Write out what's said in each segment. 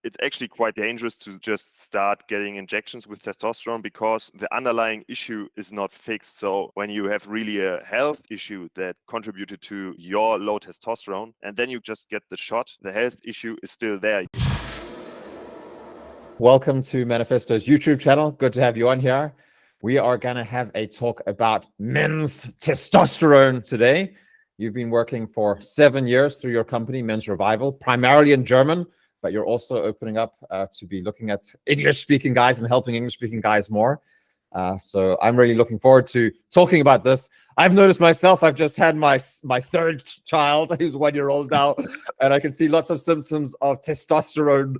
it's actually quite dangerous to just start getting injections with testosterone because the underlying issue is not fixed. So when you have really a health issue that contributed to your low testosterone and then you just get the shot, the health issue is still there. Welcome to Manifesto's YouTube channel. Good to have you on here. We are going to have a talk about men's testosterone today. You've been working for 7 years through your company, Men's Revival, primarily in German, but you're also opening up to be looking at English-speaking guys and helping English-speaking guys more. So I'm really looking forward to talking about this. I've noticed myself, I've just had my third child, who's 1 year old now, and I can see lots of symptoms of testosterone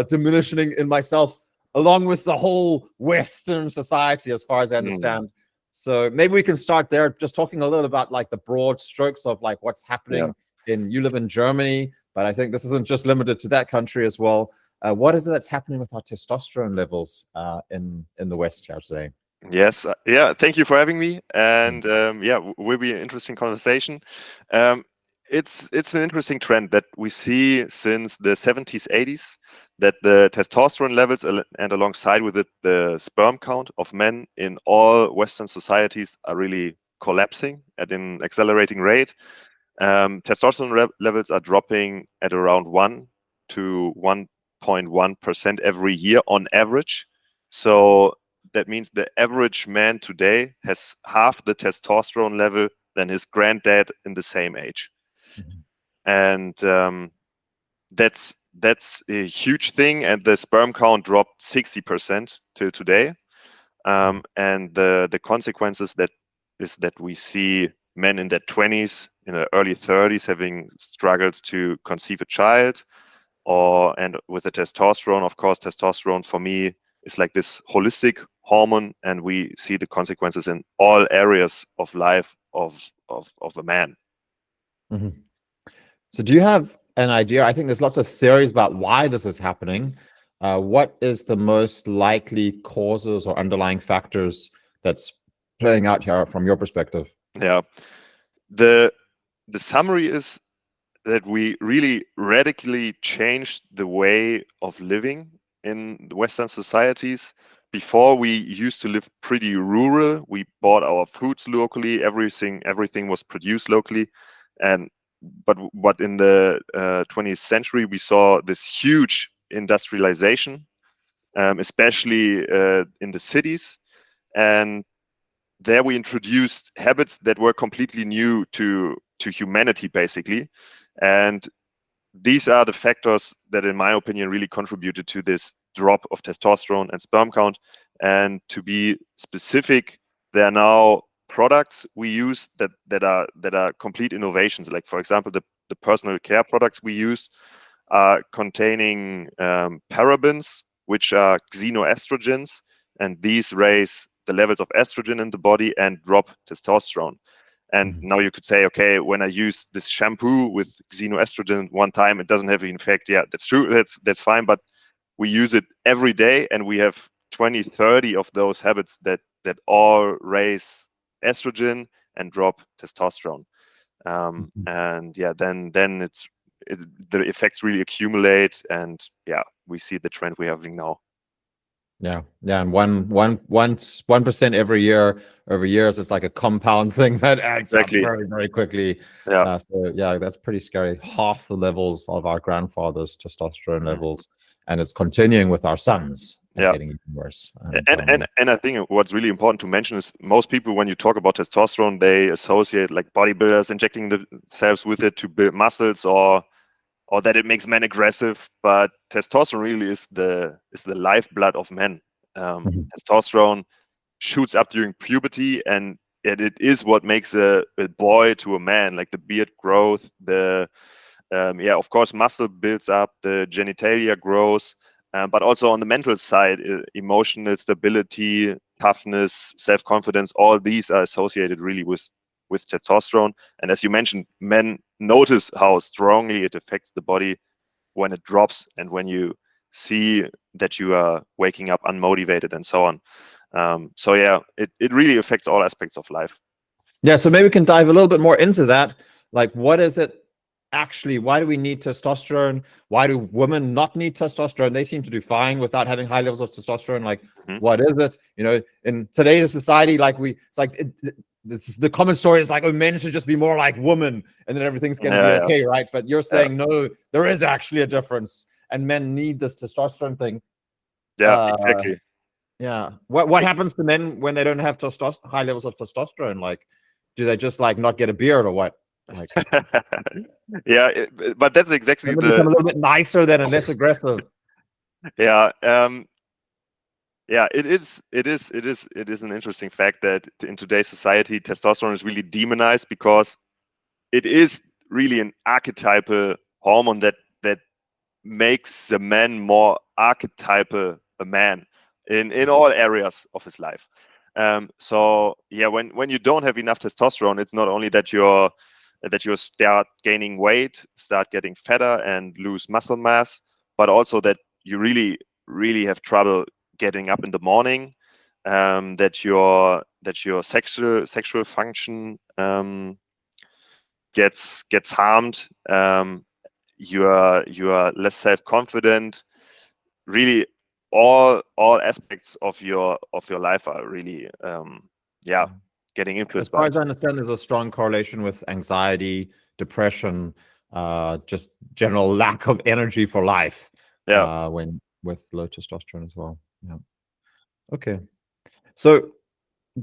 diminishing in myself, along with the whole Western society, as far as I understand. So maybe we can start there, just talking a little about like the broad strokes of like what's happening you live in Germany, but I think this isn't just limited to that country as well. What is it that's happening with our testosterone levels in the West here today? Yes, thank you for having me. And will be an interesting conversation. It's an interesting trend that we see since the 70s, 80s, that the testosterone levels and alongside with it the sperm count of men in all Western societies are really collapsing at an accelerating rate. Testosterone levels are dropping at around 1 to 1.1% every year on average. So that means the average man today has half the testosterone level than his granddad in the same age. And that's a huge thing. And the sperm count dropped 60% till today. And the consequences is that we see men in their 20s, in the early 30s, having struggles to conceive a child, and with the testosterone, of course, testosterone for me is like this holistic hormone, and we see the consequences in all areas of life of a man. So do you have an idea? I think there's lots of theories about why this is happening. What is the most likely causes or underlying factors that's playing out here from your perspective? Yeah, the summary is that we really radically changed the way of living in the Western societies. Before, we used to live pretty rural. We bought our foods locally. Everything was produced locally. But in the 20th century, we saw this huge industrialization, especially in the cities. And there we introduced habits that were completely new to humanity, basically. And these are the factors that, in my opinion, really contributed to this drop of testosterone and sperm count. And to be specific, there are now products we use that are complete innovations. Like, for example, the personal care products we use are containing parabens, which are xenoestrogens, and these raise the levels of estrogen in the body and drop testosterone. And now you could say, okay, when I use this shampoo with xenoestrogen one time, it doesn't have an effect. Yeah, that's true. That's fine. But we use it every day, and we have 20, 30 of those habits that all raise estrogen and drop testosterone. And yeah, then the effects really accumulate, and yeah, we see the trend we're having now. Yeah, and 1% every year over years, it's like a compound thing that adds up very, very quickly. Yeah. So yeah, that's pretty scary. Half the levels of our grandfathers' testosterone levels, and it's continuing with our sons and getting even worse. And I think what's really important to mention is most people, when you talk about testosterone, they associate like bodybuilders injecting themselves with it to build muscles or that it makes men aggressive, but testosterone really is the lifeblood of men. Testosterone shoots up during puberty, and it is what makes a boy to a man. Like the beard growth, of course, muscle builds up, the genitalia grows, but also on the mental side, emotional stability, toughness, self-confidence, all these are associated really with testosterone. And as you mentioned, men notice how strongly it affects the body when it drops and when you see that you are waking up unmotivated and so on. So yeah, it really affects all aspects of life. Yeah, so maybe we can dive a little bit more into that. Like, what is it actually, why do we need testosterone? Why do women not need testosterone? They seem to do fine without having high levels of testosterone. Like, Mhm. what is it? You know, in today's society, like it's like the common story is like, oh, men should just be more like women, and then everything's going to be Yeah, yeah, okay, right? But you're yeah, saying no, there is actually a difference, and men need this testosterone thing. yeah, Uh, exactly. yeah. What happens to men when they don't have high levels of testosterone? Like, do they just like not get a beard or what? Like, Yeah, but that's exactly then they become the a little bit nicer then and less aggressive. yeah. Yeah, it is an interesting fact that in today's society, testosterone is really demonized because it is really an archetypal hormone that makes the man more archetypal a man in all areas of his life. So yeah, when you don't have enough testosterone, it's not only that you start gaining weight, start getting fatter, and lose muscle mass, but also that you really have trouble getting up in the morning. That your sexual function gets harmed. You are less self-confident. Really, all aspects of your life are really yeah, Yeah. getting As influenced by far as it. I understand, there's a strong correlation with anxiety, depression, just general lack of energy for life, Yeah. when with low testosterone as well. Yeah. Okay. So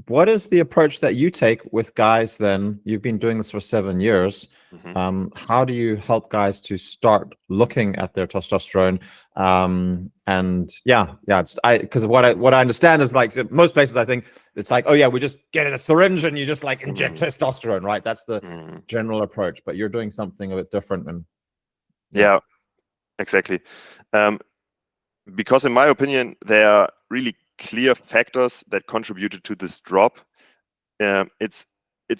what is the approach that you take with guys then? You've been doing this for 7 years. Hmm. How do you help guys to start looking at their testosterone? And yeah, it's because what I understand is like most places I think it's like, oh yeah, we just get in a syringe and you just like inject Hmm. testosterone, right? That's the Hmm. general approach, but you're doing something a bit different. And yeah. Yeah, exactly. Um, because in my opinion, there are really clear factors that contributed to this drop. It's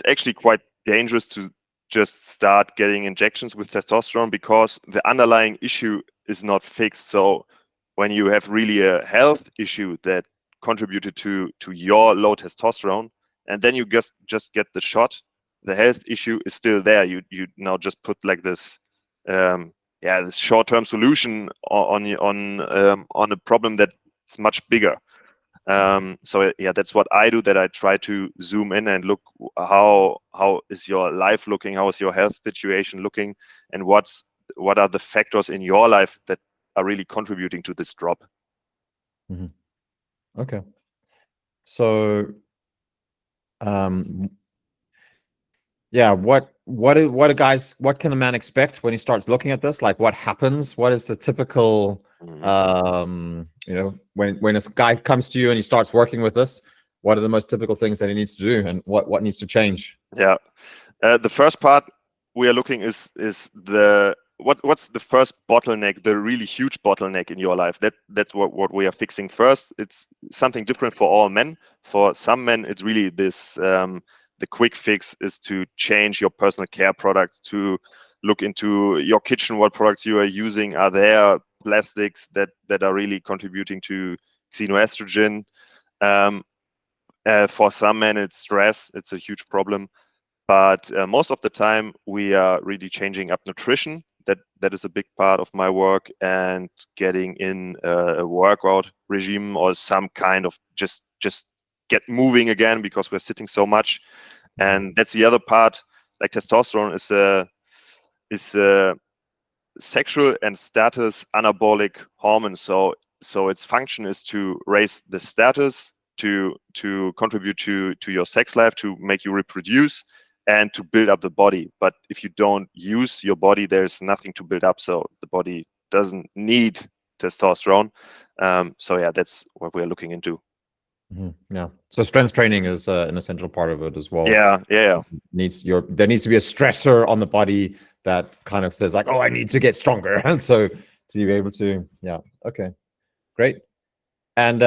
actually quite dangerous to just start getting injections with testosterone because the underlying issue is not fixed. So when you have really a health issue that contributed to your low testosterone, and then you just get the shot, the health issue is still there. You now just put like this this short-term solution on a problem that is much bigger. So yeah, that's what I do. That I try to zoom in and look how is your life looking, how is your health situation looking, and what are the factors in your life that are really contributing to this drop. Mhm. Okay. So um yeah, what can a man expect when he starts looking at this? Like, what happens? What is the typical, Mhm. when a guy comes to you and he starts working with this, what are the most typical things that he needs to do, and what needs to change? Yeah. The first part we are looking is what's the first bottleneck, the really huge bottleneck in your life. That's what we are fixing first. It's something different for all men. For some men, it's really this the quick fix is to change your personal care products, to look into your kitchen, what products you are using. Are there plastics that are really contributing to xenoestrogen? Um, for some men, it's stress. It's a huge problem, but most of the time we are really changing up nutrition. That is a big part of my work, and getting in a workout regime or some kind of just get moving again because we're sitting so much. Mhm. And that's the other part. Like testosterone is a sexual and status anabolic hormone. So its function is to raise the status, to contribute to your sex life, to make you reproduce, and to build up the body. But if you don't use your body, there's nothing to build up. So the body doesn't need testosterone. So yeah, that's what we're looking into. Mhm. Yeah. So strength training is an essential part of it as well. Yeah, yeah, There needs to be a stressor on the body that kind of says like, oh, I need to get stronger. And so to be able to, yeah, okay, great. And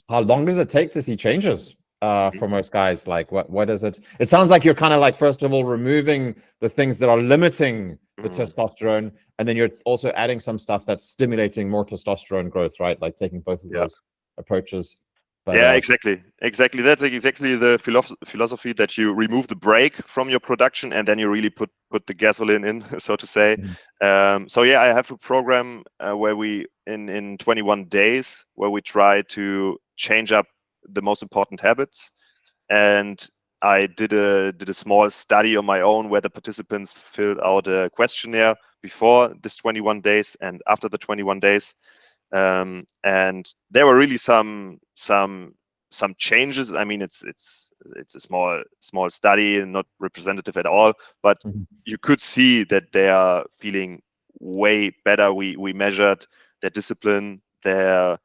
how long does it take to see changes yeah. for most guys? Like what is it? It sounds like you're kind of like, first of all, removing the things that are limiting the Mhm. testosterone, and then you're also adding some stuff that's stimulating more testosterone growth, right? Like taking both of Yeah. those approaches. But Yeah, exactly. That's exactly the philosophy, that you remove the brake from your production and then you really put the gasoline in, so to say. Mhm. So yeah, I have a program where we in 21 days where we try to change up the most important habits. And I did a small study on my own where the participants filled out a questionnaire before this 21 days and after the 21 days. And there were really some changes. I mean, it's a small study and not representative at all, but Mhm. you could see that they are feeling way better. We measured their discipline, their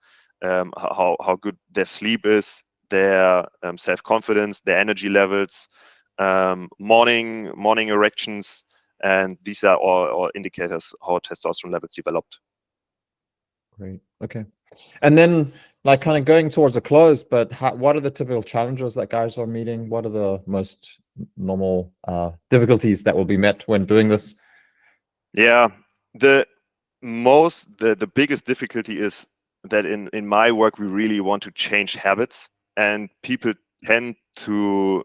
how good their sleep is, their self confidence, their energy levels, morning erections, and these are all indicators how testosterone levels developed. Great. Okay. And then, like, kind of going towards a close, but what are the typical challenges that guys are meeting? What are the most normal difficulties that will be met when doing this? Yeah, the the biggest difficulty is that in my work we really want to change habits, and people tend to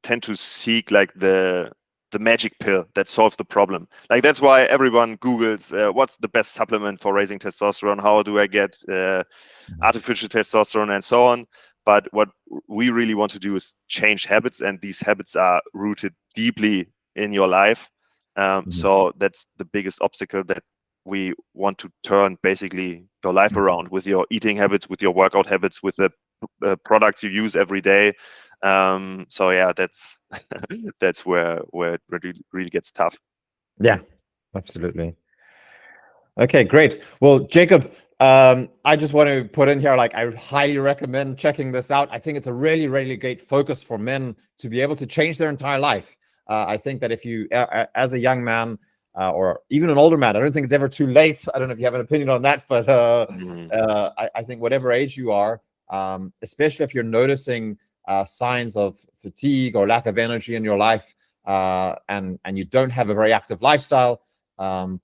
tend to seek like the magic pill that solves the problem. Like that's why everyone Googles what's the best supplement for raising testosterone? How do I get Mhm. artificial testosterone and so on? But what we really want to do is change habits, and these habits are rooted deeply in your life. Mhm. So that's the biggest obstacle, that we want to turn basically your life Mhm. around with your eating habits, with your workout habits, with the products you use every day. So yeah, that's that's where it really gets tough. Yeah, absolutely. Okay, great. Well, Jacob, I just want to put in here, like, I highly recommend checking this out. I think it's a really, really great focus for men to be able to change their entire life. I think that if you, as a young man, or even an older man, I don't think it's ever too late. I don't know if you have an opinion on that, but Mhm. I think whatever age you are, especially if you're noticing signs of fatigue or lack of energy in your life, and you don't have a very active lifestyle,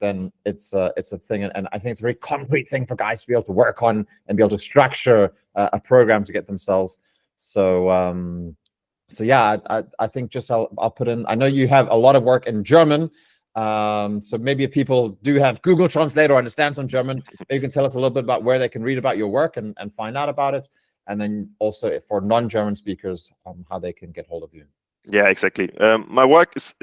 then it's a thing, and I think it's a very concrete thing for guys to be able to work on and be able to structure a program to get themselves. So so yeah, I think just I'll put in. I know you have a lot of work in German, so maybe if people do have Google Translate or understand some German, maybe you can tell us a little bit about where they can read about your work and find out about it, and then also for non-German speakers, how they can get hold of you. Yeah, exactly. My work is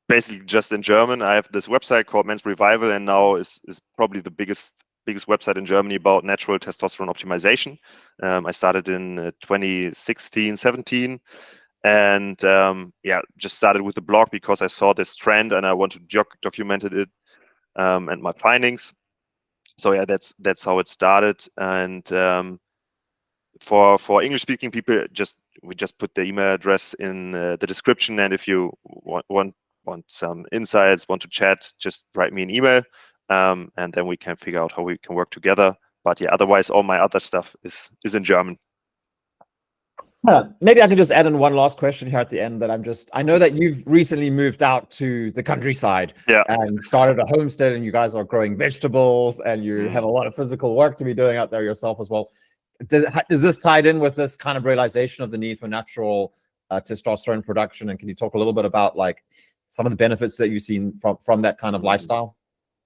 basically just in German. I have this website called Men's Revival, and now is probably the biggest website in Germany about natural testosterone optimization. I started in 2016, 17, and yeah, just started with the blog because I saw this trend and I wanted to documented it, and my findings. So yeah, that's how it started. And for English speaking people, we just put the email address in the description, and if you want some insights, want to chat, just write me an email, and then we can figure out how we can work together. But yeah, otherwise all my other stuff is in German. Maybe I can just add in one last question here at the end, that I know that you've recently moved out to the countryside Yeah. and started a homestead, and you guys are growing vegetables and you have Mm. a lot of physical work to be doing out there yourself as well. Is this tied in with this kind of realization of the need for natural testosterone production? And can you talk a little bit about, like, some of the benefits that you've seen from that kind of Mm. lifestyle?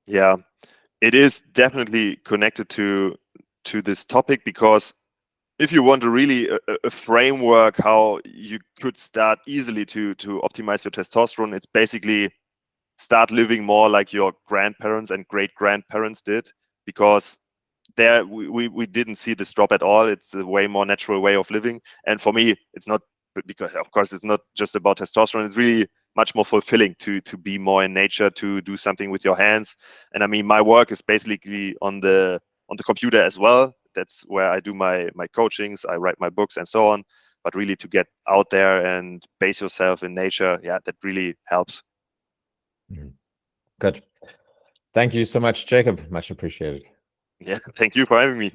Yeah, it is definitely connected to this topic, because if you want a really a framework how you could start easily to optimize your testosterone, it's basically start living more like your grandparents and great grandparents did, because there we didn't see this drop at all. It's a way more natural way of living, and for me it's not, because of course it's not just about testosterone. It's really much more fulfilling to be more in nature, to do something with your hands. And I mean, my work is basically on the computer as well. That's where I do my coachings, I write my books and so on. But really to get out there and base yourself in nature, yeah, that really helps. Mhm. Good. Thank you so much, Jacob. Much appreciated. Yeah, thank you for having me.